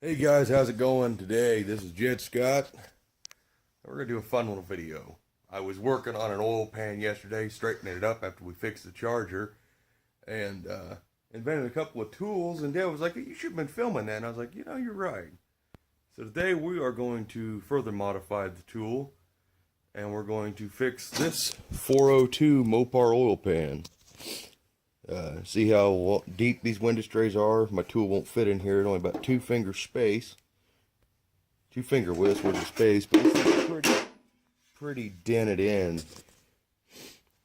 Hey guys, how's it going today? This is Jed Scott. We're going to do a fun little video. I was working on an oil pan yesterday, straightening it up after we fixed the charger, and invented a couple of tools, and Dad was like, you should have been filming that, and I was like, you're right. So today we are going to further modify the tool, and we're going to fix this 402 Mopar oil pan. See how deep these window strays are? My tool won't fit in here. It's only about 2 finger space. 2 finger width worth of space, but it's pretty dented in.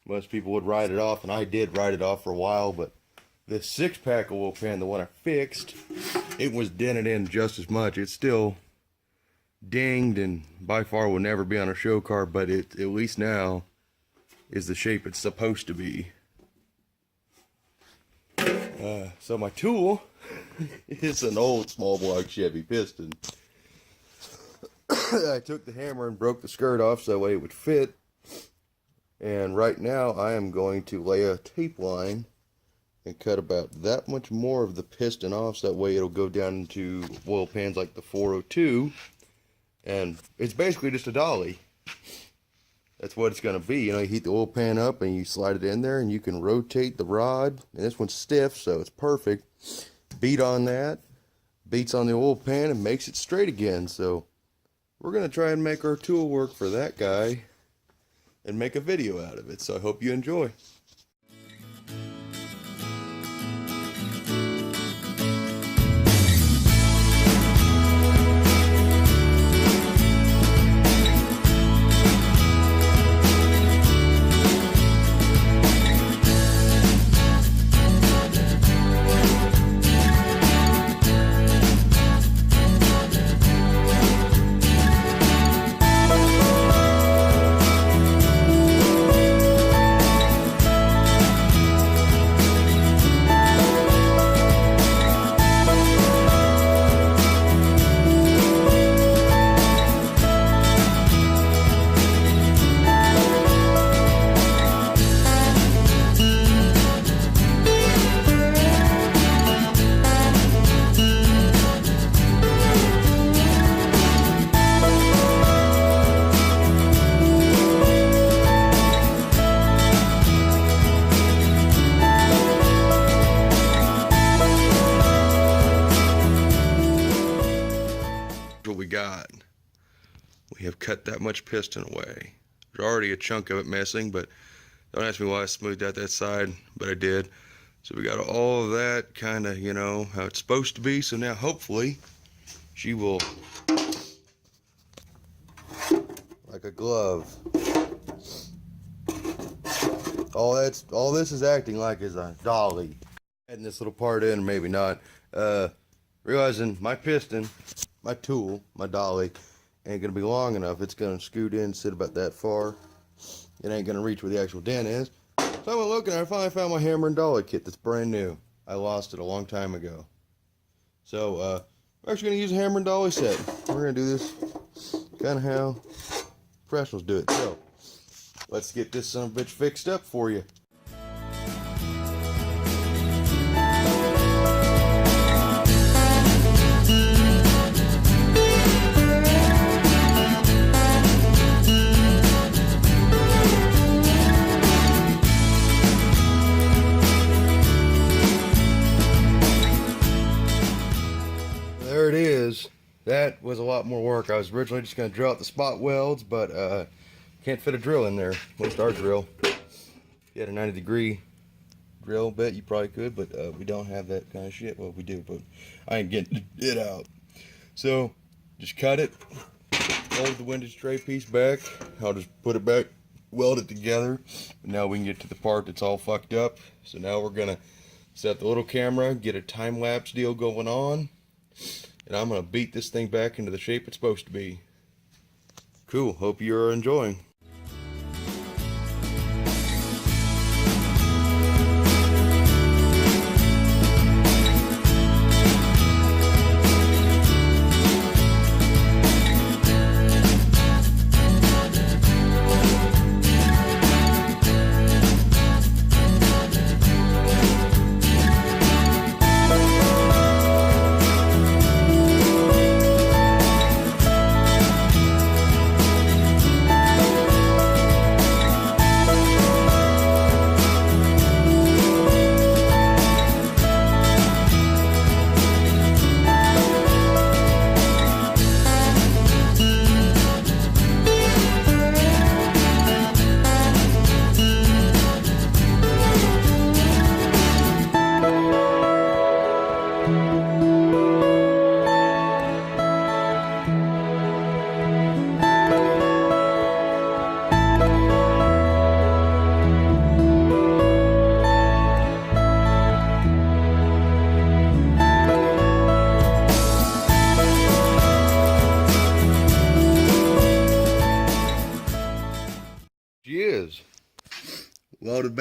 Most people would write it off, and I did write it off for a while, but this 6-pack oil pan, the one I fixed, it was dented in just as much. It's still dinged and by far will never be on a show car, but it at least now is the shape it's supposed to be. So my tool is an old small block Chevy piston. I took the hammer and broke the skirt off so that way it would fit. And right now I am going to lay a tape line and cut about that much more of the piston off so that way it'll go down into oil pans like the 402. And it's basically just a dolly. That's what it's going to be. You heat the oil pan up and you slide it in there and you can rotate the rod. And this one's stiff, so it's perfect. Beat on that, beats on the oil pan and makes it straight again. So we're going to try and make our tool work for that guy and make a video out of it. So I hope you enjoy. What we got, we have cut that much piston away. There's already a chunk of it missing, but don't ask me why I smoothed out that side, but I did. So we got all of that kind of, how it's supposed to be. So now hopefully she will, like a glove. All this is acting like is a dolly. Adding this little part in, maybe not. Realizing my piston, my tool, my dolly, ain't gonna be long enough. It's gonna scoot in, sit about that far. It ain't gonna reach where the actual dent is. So I went looking and I finally found my hammer and dolly kit that's brand new. I lost it a long time ago. So we're actually gonna use a hammer and dolly set. We're gonna do this kind of how professionals do it. So let's get this son of a bitch fixed up for you. There it is. That was a lot more work. I was originally just going to drill out the spot welds, but can't fit a drill in there. At least our drill. If you had a 90-degree drill bit, you probably could, but we don't have that kind of shit. Well, we do, but I ain't getting it out. So just cut it, fold the window tray piece back. I'll just put it back, weld it together. And now we can get to the part that's all fucked up. So now we're going to set the little camera, get a time-lapse deal going on. And I'm going to beat this thing back into the shape it's supposed to be. Cool. Hope you're enjoying.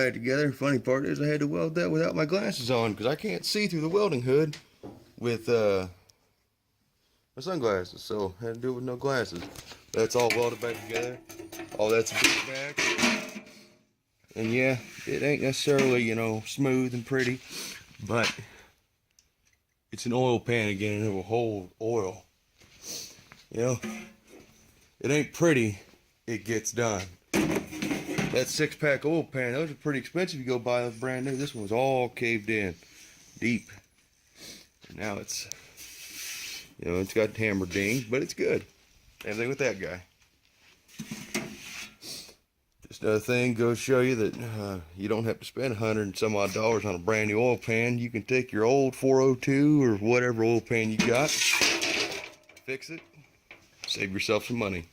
back together. Funny part is I had to weld that without my glasses on because I can't see through the welding hood with my sunglasses, so I had to do it with no glasses. That's all welded back together. All that's bent back. And yeah, it ain't necessarily, you know, smooth and pretty, but it's an oil pan again, and it will hold oil. You know, it ain't pretty, it gets done. That 6-pack oil pan, those are pretty expensive. You go buy a brand new. This one was all caved in, deep. And now it's, you know, it's got hammer dings, but it's good. Same thing with that guy. Just another thing goes to show you that you don't have to spend $100 and some odd on a brand new oil pan. You can take your old 402 or whatever oil pan you got, fix it, save yourself some money.